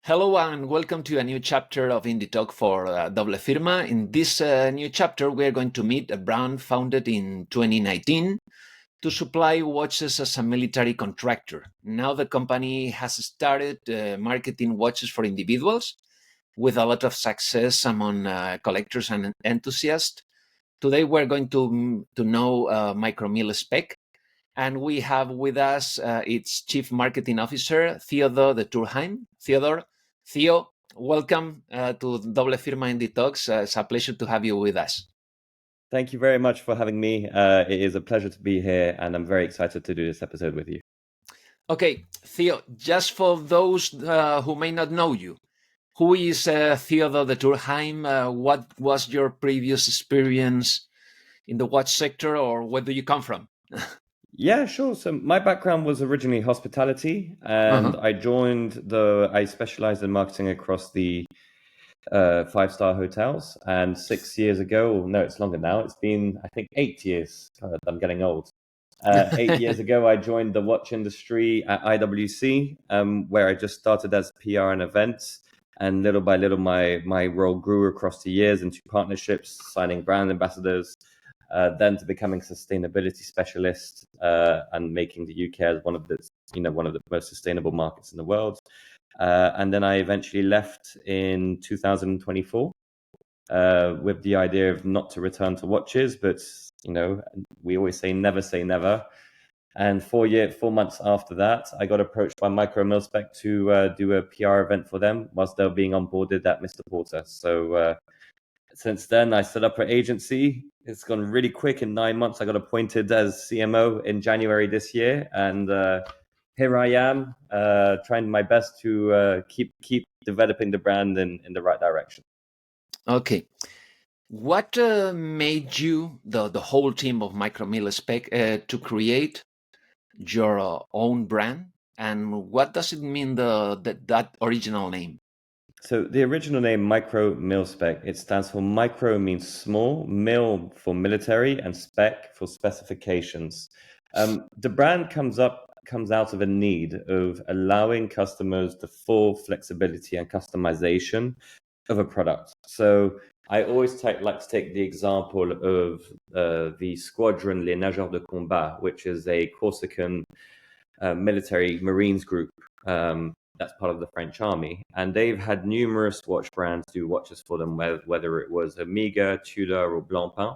Hello and welcome to a new chapter of Indie Talk for Doble Firma. In this new chapter, we are going to meet a brand founded in 2019 to supply watches as a military contractor. Now the company has started marketing watches for individuals with a lot of success among collectors and enthusiasts. Today we're going to know Micromilspec, and we have with us its Chief Marketing Officer, Theodore de Turheim. Theo, welcome to Doble Firma Indie Talks. It's a pleasure to have you with us. Thank you very much for having me. It is a pleasure to be here, and I'm very excited to do this episode with you. Okay, Theo, just for those who may not know you, who is Theodore de Turheim? What was your previous experience in the watch sector, or where do you come from? Yeah, sure. So my background was originally hospitality, and I specialized in marketing across the five-star hotels. And 6 years ago, no, it's longer now. It's been, I think, 8 years. I'm getting old. 8 years ago, I joined the watch industry at IWC, where I just started as PR and events. And little by little, my role grew across the years into partnerships, signing brand ambassadors, then to becoming sustainability specialist and making the UK as one of the most sustainable markets in the world. And then I eventually left in 2024 with the idea of not to return to watches, but we always say never. And 4 months after that, I got approached by Micromilspec to do a PR event for them whilst they were being onboarded at Mr. Porter. So since then, I set up an agency. It's gone really quick. In 9 months, I got appointed as CMO in January this year, and here I am, trying my best to keep developing the brand in the right direction. Okay. What made you, the whole team of Micromilspec, to create your own brand? And what does it mean, that original name? So the original name, Micromilspec, it stands for micro means small, mil for military, and spec for specifications. The brand comes out of a need of allowing customers the full flexibility and customization of a product. So I always like to take the example of the squadron Les Nageurs de Combat, which is a Corsican military Marines group that's part of the French army. And they've had numerous watch brands do watches for them, whether it was Omega, Tudor, or Blancpain.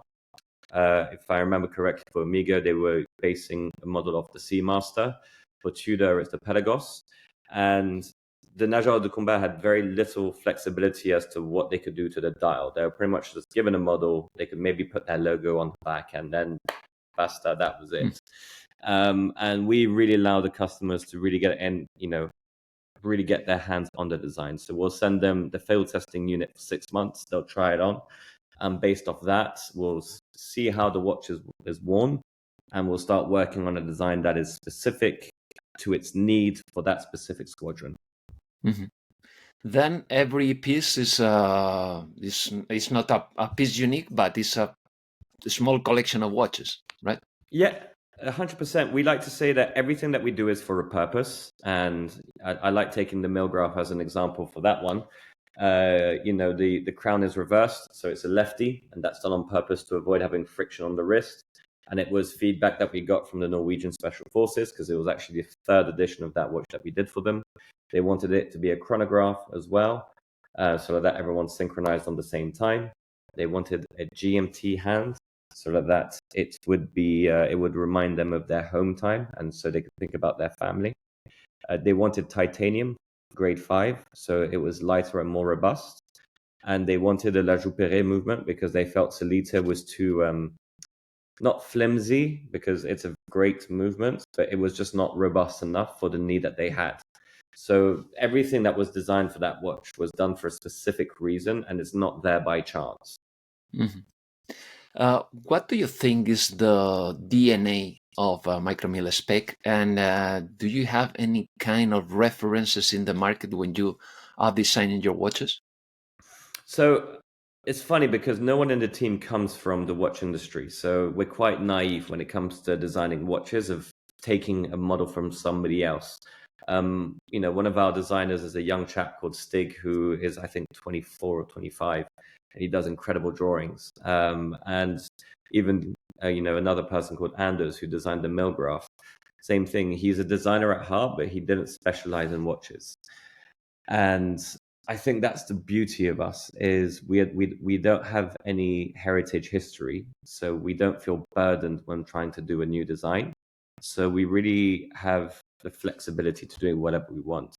If I remember correctly, for Omega, they were basing a model of the Seamaster. For Tudor, it's the Pelagos. And the Nageurs de Combat had very little flexibility as to what they could do to the dial. They were pretty much just given a model. They could maybe put their logo on the back, and then basta, that was it. And we really allow the customers to really get in, really get their hands on the design. So we'll send them the field testing unit for 6 months. They'll try it on. And based off that, we'll see how the watch is worn, and we'll start working on a design that is specific to its need for that specific squadron. Mm-hmm. Then every piece is not a piece unique, but it's a small collection of watches, right? Yeah, 100%. We like to say that everything that we do is for a purpose, and I like taking the mill graph as an example for that one. The crown is reversed, so it's a lefty, and that's done on purpose to avoid having friction on the wrist. And it was feedback that we got from the Norwegian Special Forces, because it was actually the third edition of that watch that we did for them. They wanted it to be a chronograph as well, so that everyone's synchronized on the same time. They wanted a GMT hand, so that it would remind them of their home time, and so they could think about their family. They wanted titanium, grade 5, so it was lighter and more robust. And they wanted a La Jouperet movement because they felt Solita was too, not flimsy, because it's a great movement, but it was just not robust enough for the need that they had. So everything that was designed for that watch was done for a specific reason, and it's not there by chance. Mm-hmm. What do you think is the DNA of Micromilspec, and do you have any kind of references in the market when you are designing your watches? So it's funny because no one in the team comes from the watch industry, so we're quite naive when it comes to designing watches, of taking a model from somebody else. One of our designers is a young chap called Stig, who is, I think, 24 or 25, and he does incredible drawings. And even, another person called Anders, who designed the Milgraph. Same thing. He's a designer at heart, but he didn't specialize in watches. And I think that's the beauty of us, is we don't have any heritage history, so we don't feel burdened when trying to do a new design. So we really have the flexibility to do whatever we want.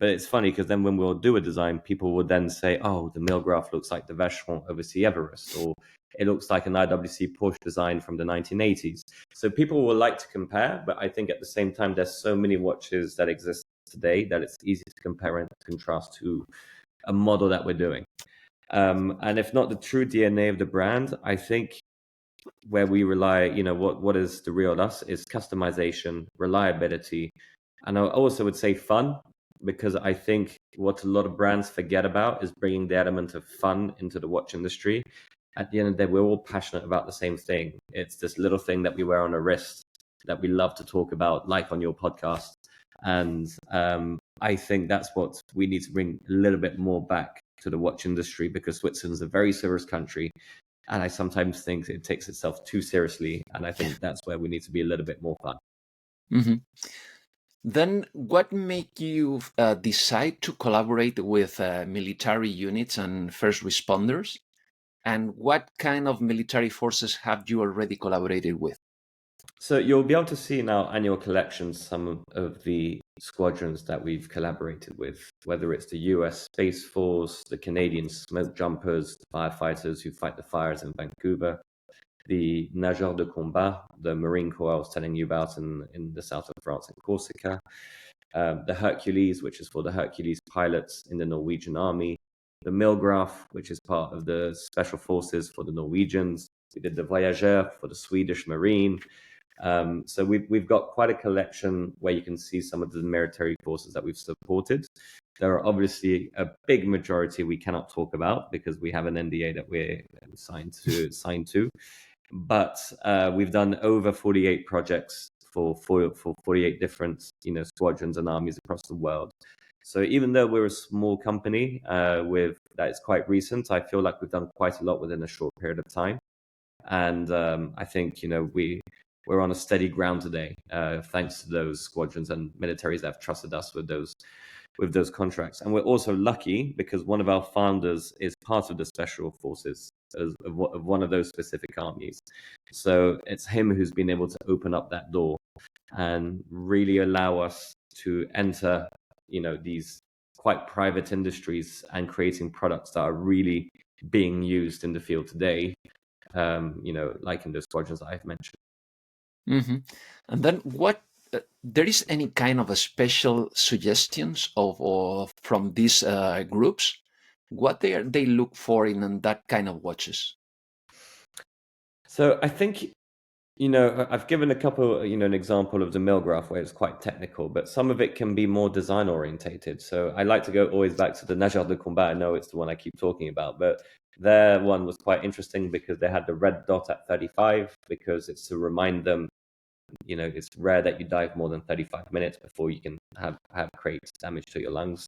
But it's funny because then when we'll do a design, people will then say, oh, the Milgraph looks like the Vacheron Oversea Everest, or it looks like an IWC Porsche design from the 1980s. So people will like to compare, but I think at the same time, there's so many watches that exist today that it's easy to compare and contrast to a model that we're doing. And if not the true DNA of the brand, I think where we rely, what is the real us is customization, reliability, and I also would say fun, because I think what a lot of brands forget about is bringing the element of fun into the watch industry. At the end of the day, we're all passionate about the same thing. It's this little thing that we wear on a wrist that we love to talk about, like on your podcast. And I think that's what we need to bring a little bit more back to the watch industry, because Switzerland's a very serious country. And I sometimes think it takes itself too seriously. And I think that's where we need to be a little bit more fun. Mm-hmm. Then what made you decide to collaborate with military units and first responders? And what kind of military forces have you already collaborated with? So you'll be able to see in our annual collections some of the squadrons that we've collaborated with, whether it's the US Space Force, the Canadian smoke jumpers, the firefighters who fight the fires in Vancouver, the nageurs de combat, the Marine Corps I was telling you about in the south of France and Corsica, the Hercules, which is for the Hercules pilots in the Norwegian Army, the Milgraph, which is part of the special forces for the Norwegians. We did the Voyageur for the Swedish Marine. So we've got quite a collection where you can see some of the military forces that we've supported. There are obviously a big majority we cannot talk about because we have an NDA that we're signed to. But we've done over 48 projects for 48 different squadrons and armies across the world. So even though we're a small company with that is quite recent, I feel like we've done quite a lot within a short period of time. And I think we're on a steady ground today, thanks to those squadrons and militaries that have trusted us with those contracts. And we're also lucky because one of our founders is part of the special forces of one of those specific armies. So it's him who's been able to open up that door and really allow us to enter, these quite private industries and creating products that are really being used in the field today, like in the squadrons that I've mentioned. Mm-hmm. And then what, there is any kind of a special suggestions of from these groups? What they look for in that kind of watches? So I think, I've given a couple, an example of the Milgraph where it's quite technical, but some of it can be more design orientated. So I like to go always back to the nageurs de combat. I know it's the one I keep talking about, but their one was quite interesting because they had the red dot at 35 because it's to remind them, it's rare that you dive more than 35 minutes before you can have create damage to your lungs,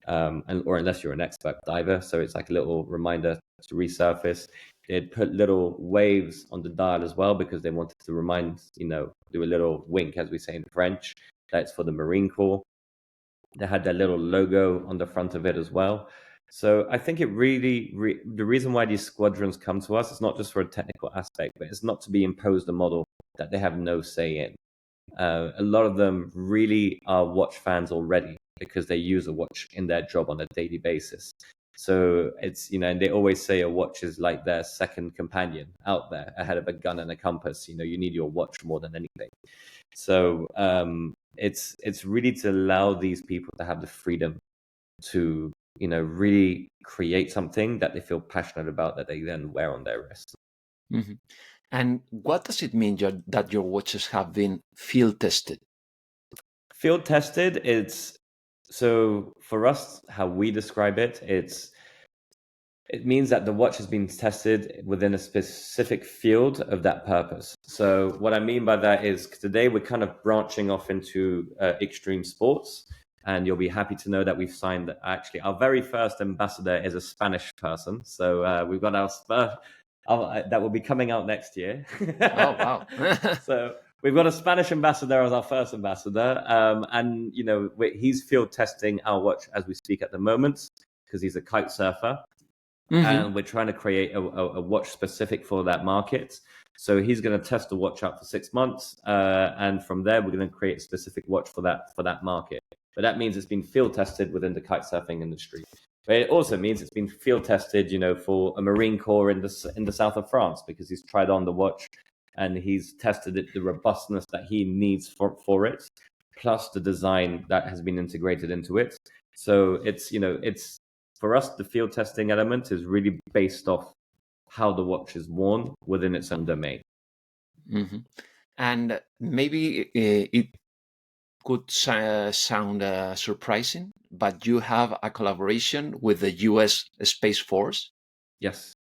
or unless you're an expert diver. So it's like a little reminder to resurface. They'd put little waves on the dial as well because they wanted to remind, do a little wink, as we say in French. That's for the Marine Corps. They had their little logo on the front of it as well. So I think it really, the reason why these squadrons come to us is not just for a technical aspect, but it's not to be imposed a model that they have no say in. A lot of them really are watch fans already because they use a watch in their job on a daily basis. So it's, and they always say a watch is like their second companion out there ahead of a gun and a compass. You need your watch more than anything. So it's really to allow these people to have the freedom to, really create something that they feel passionate about that they then wear on their wrist. Mm-hmm. And what does it mean that your watches have been field tested? Field tested, so for us, how we describe it, it means that the watch has been tested within a specific field of that purpose. So what I mean by that is today we're kind of branching off into extreme sports, and you'll be happy to know that we've signed actually our very first ambassador is a Spanish person. So we've got that will be coming out next year. Oh, wow. So we've got a Spanish ambassador as our first ambassador, and he's field testing our watch as we speak at the moment because he's a kite surfer. And we're trying to create a watch specific for that market. So he's going to test the watch out for 6 months, and from there we're going to create a specific watch for that market. But that means it's been field tested within the kite surfing industry. But it also means it's been field tested, for a Marine Corps in the south of France, because he's tried on the watch and he's tested it, the robustness that he needs for it, plus the design that has been integrated into it. So it's for us, the field testing element is really based off how the watch is worn within its own domain. And maybe it could sound surprising, but you have a collaboration with the U.S. Space Force. Yes.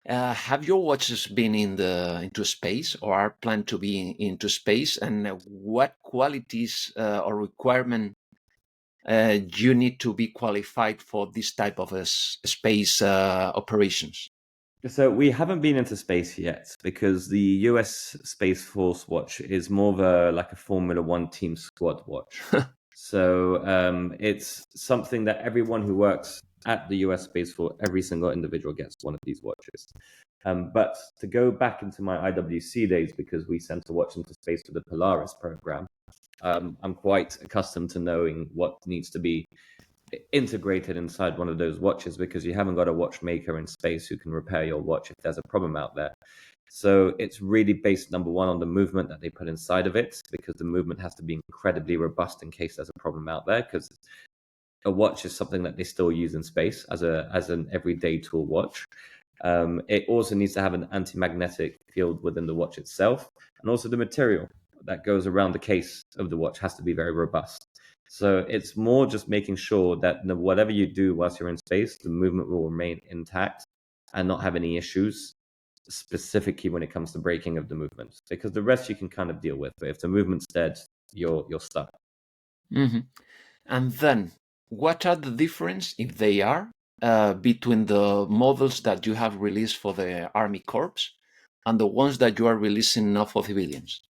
Have your watches been into space, or are planned to be into space? And what qualities or requirement you need to be qualified for this type of space operations? So we haven't been into space yet because the US Space Force watch is more of like a Formula One team squad watch. So it's something that everyone who works at the US Space Force, every single individual gets one of these watches. But to go back into my IWC days, because we sent a watch into space for the Polaris program, I'm quite accustomed to knowing what needs to be integrated inside one of those watches, because you haven't got a watchmaker in space who can repair your watch if there's a problem out there. So it's really based, number one, on the movement that they put inside of it, because the movement has to be incredibly robust in case there's a problem out there, because a watch is something that they still use in space as an everyday tool watch. It also needs to have an anti-magnetic field within the watch itself, and also the material that goes around the case of the watch has to be very robust. So it's more just making sure that whatever you do whilst you're in space, the movement will remain intact and not have any issues, specifically when it comes to breaking of the movement, because the rest you can kind of deal with. But if the movement's dead, you're stuck. And then, what are the difference, if they are, between the models that you have released for the Army Corps and the ones that you are releasing now for civilians?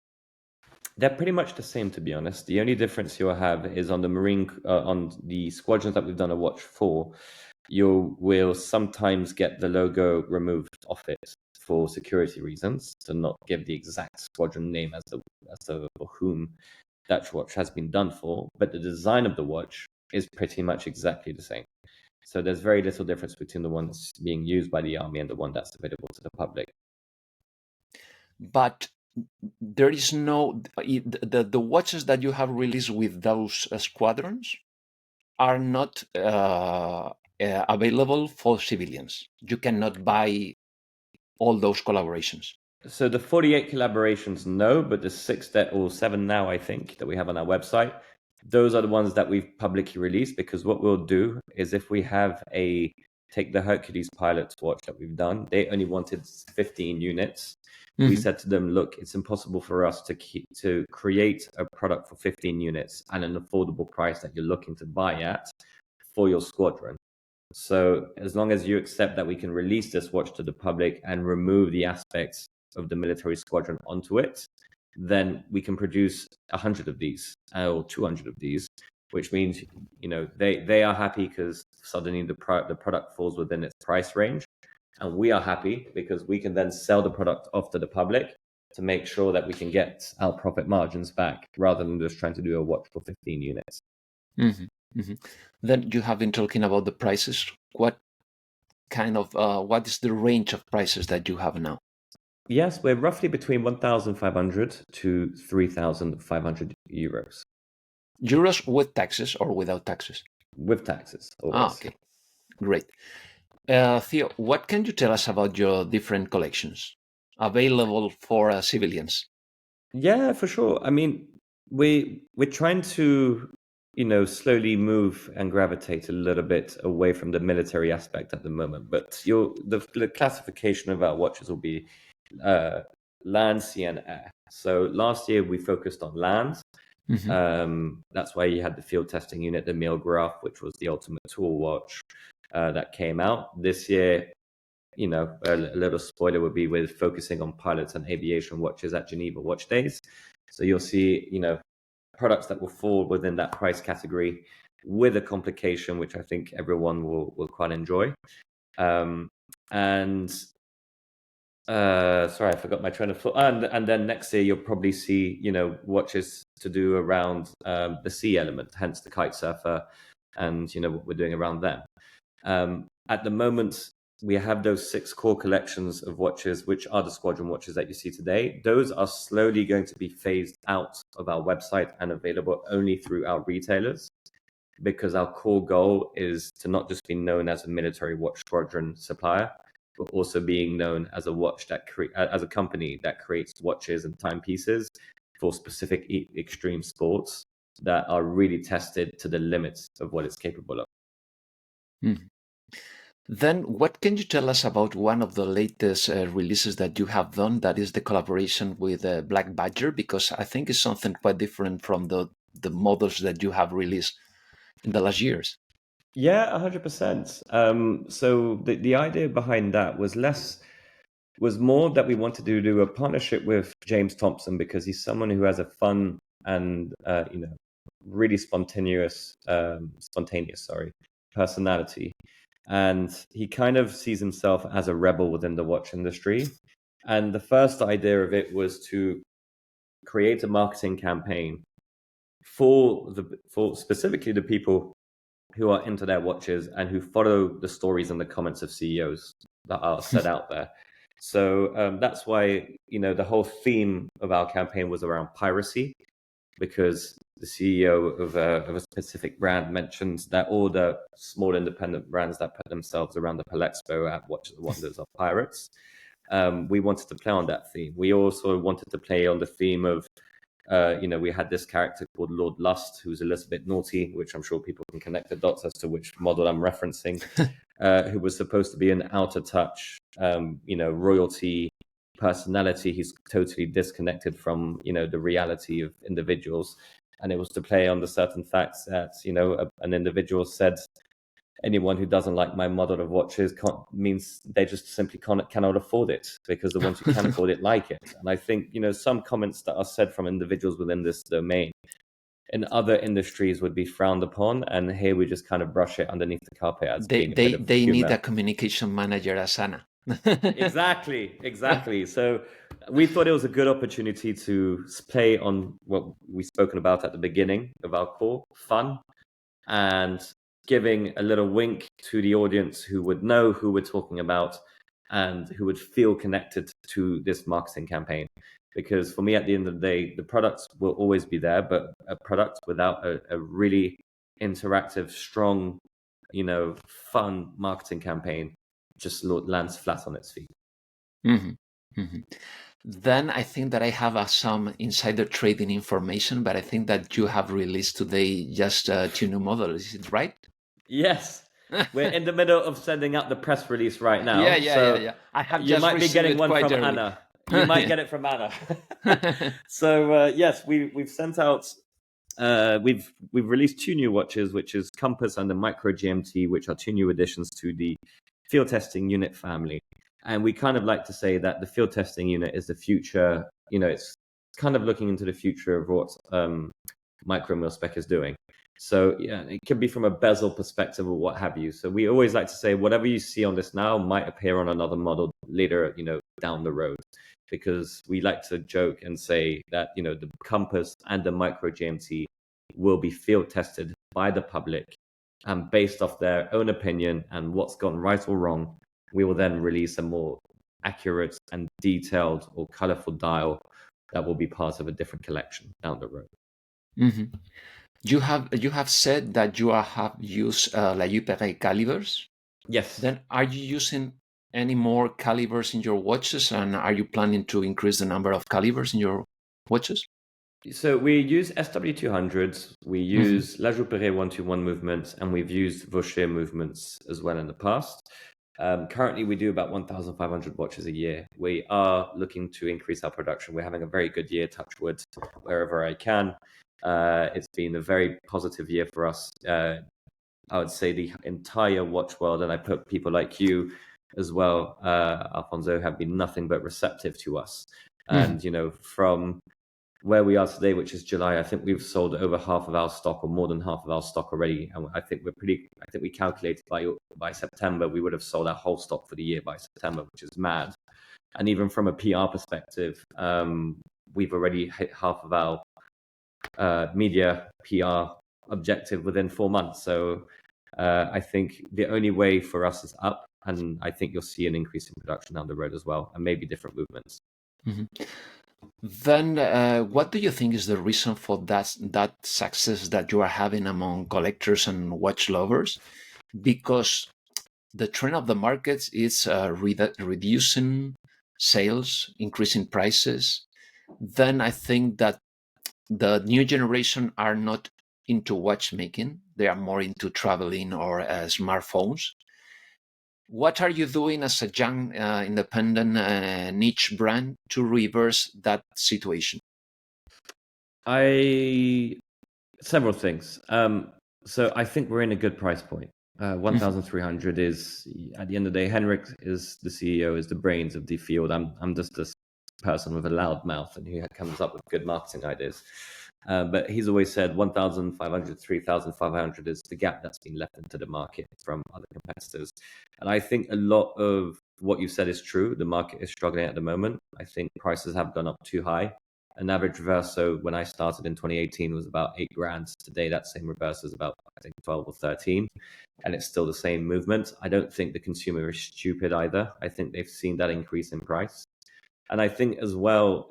They're pretty much the same, to be honest. The only difference you'll have is on the squadrons that we've done a watch for, you will sometimes get the logo removed off it for security reasons, to not give the exact squadron name as to for whom that watch has been done for. But the design of the watch is pretty much exactly the same. So there's very little difference between the one that's being used by the Army and the one that's available to the public. But there is the watches that you have released with those squadrons are not available for civilians. You cannot buy all those collaborations. So the 48 collaborations, no, but the 7 now, I think, that we have on our website, those are the ones that we've publicly released, because what we'll do is, if we have take the Hercules pilot's watch that we've done, they only wanted 15 units. We said to them, look, it's impossible for us to create a product for 15 units at an affordable price that you're looking to buy at for your squadron. So as long as you accept that we can release this watch to the public and remove the aspects of the military squadron onto it, then we can produce 100 of these or 200 of these, which means they are happy because suddenly the product falls within its price range. And we are happy because we can then sell the product off to the public to make sure that we can get our profit margins back, rather than just trying to do a watch for 15 units. Then you have been talking about the prices. What is the range of prices that you have now? Yes, we're roughly between 1,500 to 3,500 euros. Euros with taxes or without taxes? With taxes, always. Okay, great. Theo, what can you tell us about your different collections available for civilians? Yeah, for sure. I mean, we're trying to, slowly move and gravitate a little bit away from the military aspect at the moment. But the classification of our watches will be land, sea, and air. So last year we focused on land. That's why you had the field testing unit, the Meal Graph, which was the ultimate tool watch that came out. This year, you know, a little spoiler would be with focusing on pilots and aviation watches at Geneva Watch Days. So you'll see, you know, products that will fall within that price category with a complication, which I think everyone will quite enjoy. Sorry, I forgot my train of thought. And then next year you'll probably see, you know, watches to do around the sea element, hence the kite surfer, and you know what we're doing around them. At the moment, we have those 6 core collections of watches, which are the squadron watches that you see today. Those are slowly going to be phased out of our website and available only through our retailers, because our core goal is to not just be known as a military watch squadron supplier, but also being known as a watch that as a company that creates watches and timepieces for specific extreme sports that are really tested to the limits of what it's capable of. Then what can you tell us about one of the latest releases that you have done, that is the collaboration with Black Badger? Because I think it's something quite different from the models that you have released in the last years. Yeah, 100%. So the idea behind that was more that we wanted to do a partnership with James Thompson, because he's someone who has a fun and you know, really spontaneous personality, and he kind of sees himself as a rebel within the watch industry. And the first idea of it was to create a marketing campaign for specifically the people who are into their watches and who follow the stories and the comments of CEOs that are set out there. So that's why, you know, the whole theme of our campaign was around piracy, because the CEO of a specific brand mentions that all the small independent brands that put themselves around the Palexpo at Watch of the Wonders are pirates. We wanted to play on that theme. We also wanted to play on the theme of, you know, we had this character called Lord Lust, who's a little bit naughty, which I'm sure people can connect the dots as to which model I'm referencing, who was supposed to be an outer touch, you know, royalty personality. He's totally disconnected from, you know, the reality of individuals. And it was to play on the certain facts that, you know, an individual said, anyone who doesn't like my model of watches means they just simply cannot afford it, because the ones who can afford it like it. And I think, you know, some comments that are said from individuals within this domain in other industries would be frowned upon, and here we just kind of brush it underneath the carpet as they being a bit of they humor. need a communication manager as Anna. Exactly. So we thought it was a good opportunity to play on what we've spoken about at the beginning of our call, fun, and giving a little wink to the audience who would know who we're talking about and who would feel connected to this marketing campaign. Because for me, at the end of the day, the products will always be there, but a product without a really interactive, strong, you know, fun marketing campaign just lands flat on its feet. Then I think that I have some insider trading information, but I think that you have released today just 2 new models. Is it right? Yes. We're in the middle of sending out the press release right now. Yeah. I have you just might be getting one from early. Anna. You might get it from Anna. So yes, we've sent out. We've released 2 new watches, which is Compass and the Micro GMT, which are 2 new additions to the field testing unit family. And we kind of like to say that the field testing unit is the future. You know, it's kind of looking into the future of what Micromilspec is doing. So yeah, it can be from a bezel perspective or what have you. So we always like to say whatever you see on this now might appear on another model later, you know, down the road, because we like to joke and say that, you know, the Compass and the Micro GMT will be field tested by the public, and based off their own opinion and what's gone right or wrong, we will then release a more accurate and detailed or colorful dial that will be part of a different collection down the road. You have said that you have used La Yupere calibers. Yes. Then are you using any more calibers in your watches, and are you planning to increase the number of calibers in your watches? So we use SW200s, we use La Jouperet 121 movements, and we've used Vaucher movements as well in the past. Currently, we do about 1,500 watches a year. We are looking to increase our production. We're having a very good year, touch wood, wherever I can. It's been a very positive year for us. I would say the entire watch world, and I put people like you as well, Alfonso, have been nothing but receptive to us. And, from where we are today, which is July, I think we've sold over half of our stock, or more than half of our stock already. And I think we calculated by September, we would have sold our whole stock for the year by September, which is mad. And even from a PR perspective, we've already hit half of our media PR objective within 4 months. So I think the only way for us is up. And I think you'll see an increase in production down the road as well, and maybe different movements. Mm-hmm. Then what do you think is the reason for that success that you are having among collectors and watch lovers? Because the trend of the markets is reducing sales, increasing prices. Then I think that the new generation are not into watchmaking. They are more into traveling or smartphones. What are you doing as a young, independent niche brand to reverse that situation? Several things. So I think we're in a good price point. 1,300 is, at the end of the day, Henrik is the CEO, is the brains of the field. I'm just this person with a loud mouth, and he comes up with good marketing ideas. But he's always said 1,500, 3,500 is the gap that's been left into the market from other competitors. And I think a lot of what you said is true. The market is struggling at the moment. I think prices have gone up too high. An average reverso when I started in 2018 was about $8,000. Today, that same reverso is about, I think, 12 or 13, and it's still the same movement. I don't think the consumer is stupid either. I think they've seen that increase in price. And I think as well,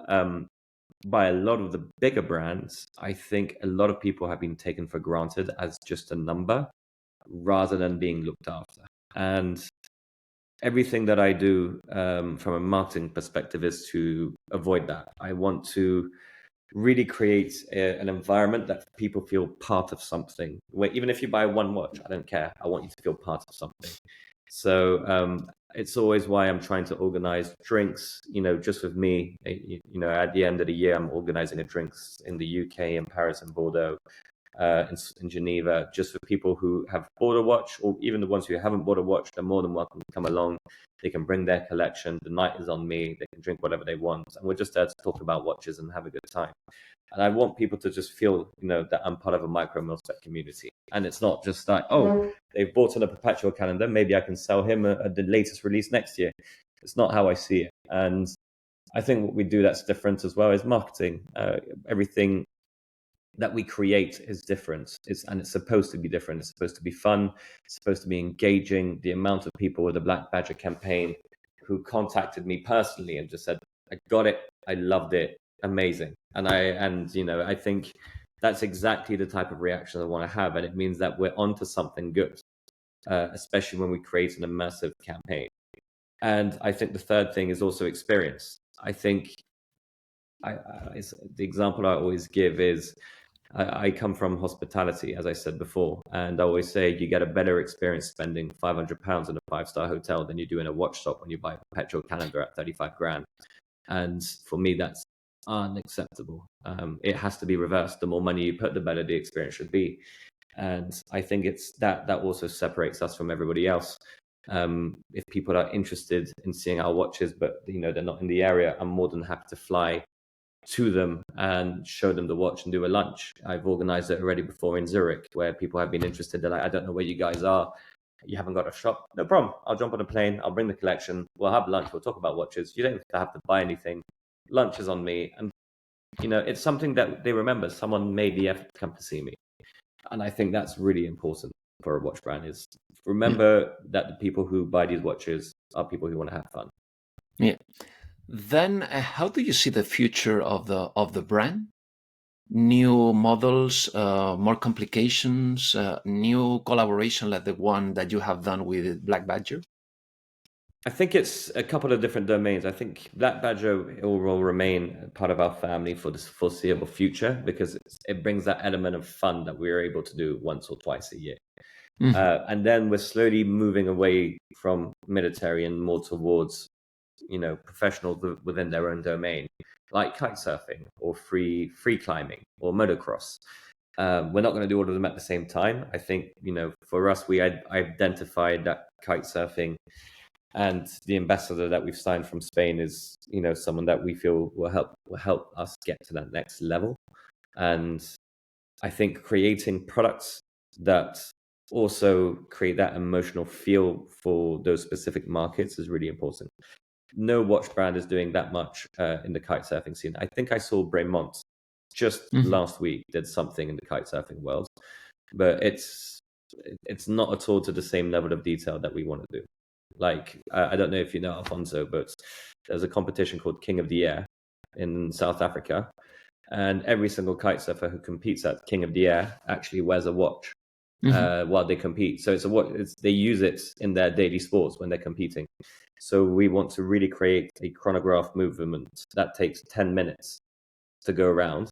by a lot of the bigger brands, I think a lot of people have been taken for granted as just a number rather than being looked after. And everything that I do from a marketing perspective is to avoid that. I want to really create an environment that people feel part of something. Where even if you buy one watch, I don't care. I want you to feel part of something. So it's always why I'm trying to organize drinks, just with me. At the end of the year, I'm organizing a drinks in the UK, in Paris and Bordeaux, in Geneva, just for people who have bought a watch, or even the ones who haven't bought a watch. They're more than welcome to come along. They can bring their collection. The night is on me. They can drink whatever they want. And we're just there to talk about watches and have a good time. And I want people to just feel, that I'm part of a Micromilspec community. And it's not just like, oh, they've bought on a perpetual calendar, maybe I can sell him the latest release next year. It's not how I see it. And I think what we do that's different as well is marketing. Everything that we create is different. And it's supposed to be different. It's supposed to be fun. It's supposed to be engaging. The amount of people with the Black Badger campaign who contacted me personally and just said, I got it. I loved it. Amazing. And I think that's exactly the type of reaction I want to have. And it means that we're onto something good, especially when we create an immersive campaign. And I think the third thing is also experience. I think the example I always give is I come from hospitality, as I said before, and I always say you get a better experience spending £500 in a 5-star hotel than you do in a watch shop when you buy a perpetual calendar at 35 grand. And for me, that's unacceptable. It has to be reversed. The more money you put, the better the experience should be. And I think it's that also separates us from everybody else. If people are interested in seeing our watches, but they're not in the area, I'm more than happy to fly to them and show them the watch and do a lunch. I've organized it already before in Zurich, where people have been interested. They're like, I don't know where you guys are. You haven't got a shop? No problem. I'll jump on a plane. I'll bring the collection. We'll have lunch. We'll talk about watches. You don't have to buy anything. Lunch is on me. And, it's something that they remember. Someone made the effort to come to see me. And I think that's really important for a watch brand, is remember that the people who buy these watches are people who want to have fun. Yeah. Then how do you see the future of the brand? New models, more complications, new collaboration like the one that you have done with Black Badger? I think it's a couple of different domains. I think Black Badger will remain part of our family for the foreseeable future, because it brings that element of fun that we are able to do once or twice a year. And then we're slowly moving away from military and more towards, professionals within their own domain, like kite surfing or free climbing or motocross. We're not going to do all of them at the same time. I think, for us, we identified that kite surfing and the ambassador that we've signed from Spain is, someone that we feel will help us get to that next level. And I think creating products that also create that emotional feel for those specific markets is really important. No watch brand is doing that much in the kite surfing scene. I think I saw Bremont just last week did something in the kite surfing world, but it's not at all to the same level of detail that we want to do. Like, I don't know if you know Alfonso, but there's a competition called King of the Air in South Africa. And every single kite surfer who competes at King of the Air actually wears a watch while they compete. So it's a watch. They use it in their daily sports when they're competing. So we want to really create a chronograph movement that takes 10 minutes to go around,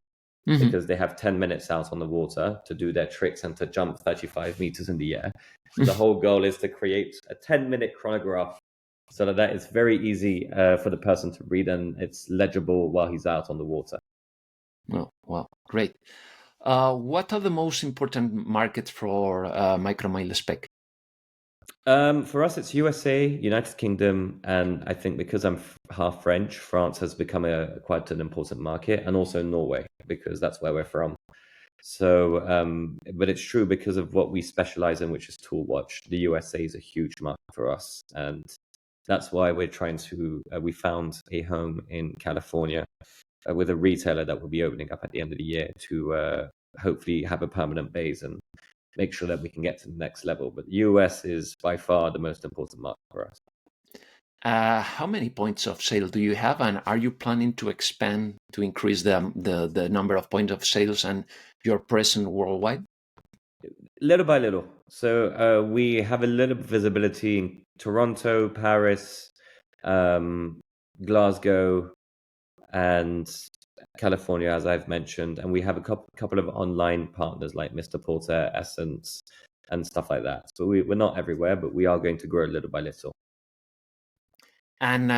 because they have 10 minutes out on the water to do their tricks and to jump 35 meters in the air. So the whole goal is to create a 10-minute chronograph so that is very easy for the person to read and it's legible while he's out on the water. Well, great. What are the most important markets for Micromilspec? For us, it's USA, United Kingdom, and I think because I'm half French, France has become quite an important market, and also Norway, because that's where we're from. So, but it's true because of what we specialize in, which is tool watch. The USA is a huge market for us, and that's why we're trying to. We found a home in California with a retailer that will be opening up at the end of the year to hopefully have a permanent base and make sure that we can get to the next level. But the US is by far the most important market for us. How many points of sale do you have, and are you planning to expand to increase the number of points of sales and your presence worldwide? Little by little. So we have a little visibility in Toronto, Paris, Glasgow, and California, as I've mentioned. And we have a couple of online partners like Mr. Porter, Essence, and stuff like that. So we're not everywhere, but we are going to grow little by little. And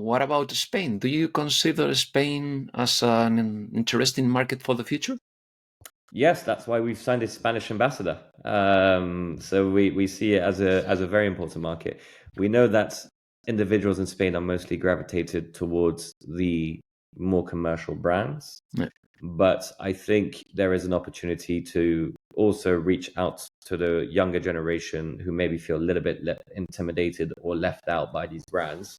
what about Spain? Do you consider Spain as an interesting market for the future? Yes, that's why we've signed a Spanish ambassador. So we see it as a very important market. We know that individuals in Spain are mostly gravitated towards the more commercial brands. Yeah. But I think there is an opportunity to also reach out to the younger generation who maybe feel a little bit intimidated or left out by these brands,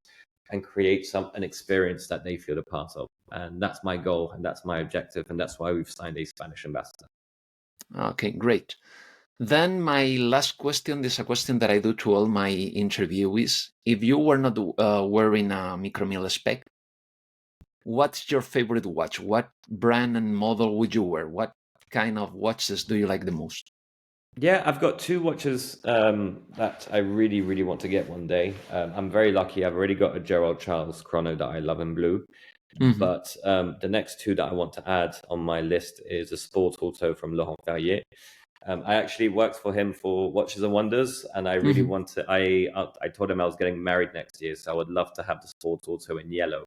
and create an experience that they feel a part of. And that's my goal, and that's my objective, and that's why we've signed a Spanish ambassador. Okay, great. Then my last question is a question that I do to all my interviewees. If you were not wearing a Micromilspec, what's your favorite watch? What brand and model would you wear? What kind of watches do you like the most? Yeah, I've got two watches that I really, really want to get one day. I'm very lucky. I've already got a Gerald Charles chrono that I love in blue. But the next two that I want to add on my list is a Sport Auto from Laurent Ferrier. I actually worked for him for Watches and Wonders, and I really want to. I told him I was getting married next year, so I would love to have the Sport Auto in yellow.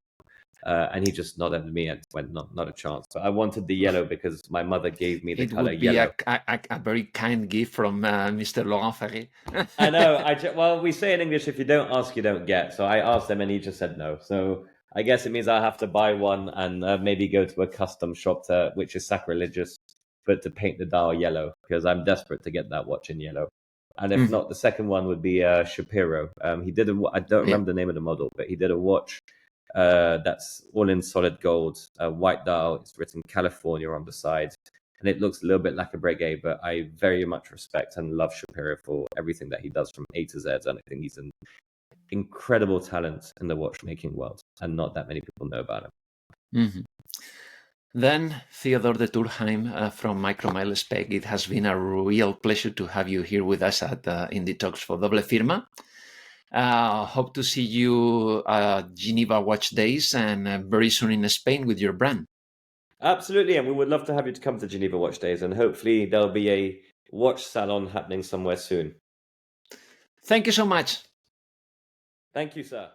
And he just nodded at me and went, not a chance. But I wanted the yellow because my mother gave me the color yellow. It would be a very kind gift from Mr. Laurent Ferrier. I know. Well, we say in English, if you don't ask, you don't get. So I asked him and he just said no. So I guess it means I'll have to buy one and maybe go to a custom shop, which is sacrilegious, but to paint the dial yellow, because I'm desperate to get that watch in yellow. And if not, the second one would be Shapiro. He did I don't remember the name of the model, but he did a watch that's all in solid gold, white dial. It's written California on the side, and it looks a little bit like a Breguet, but I very much respect and love Shapiro for everything that he does from A to Z, and I think he's an incredible talent in the watchmaking world, and not that many people know about him. Then, Theodore de Turheim from Micromilspec, it has been a real pleasure to have you here with us at Indie Talks for Doble Firma. Hope to see you at Geneva Watch Days and very soon in Spain with your brand. Absolutely, and we would love to have you to come to Geneva Watch Days, and hopefully there'll be watch salon happening somewhere soon. Thank you so much. Thank you, sir.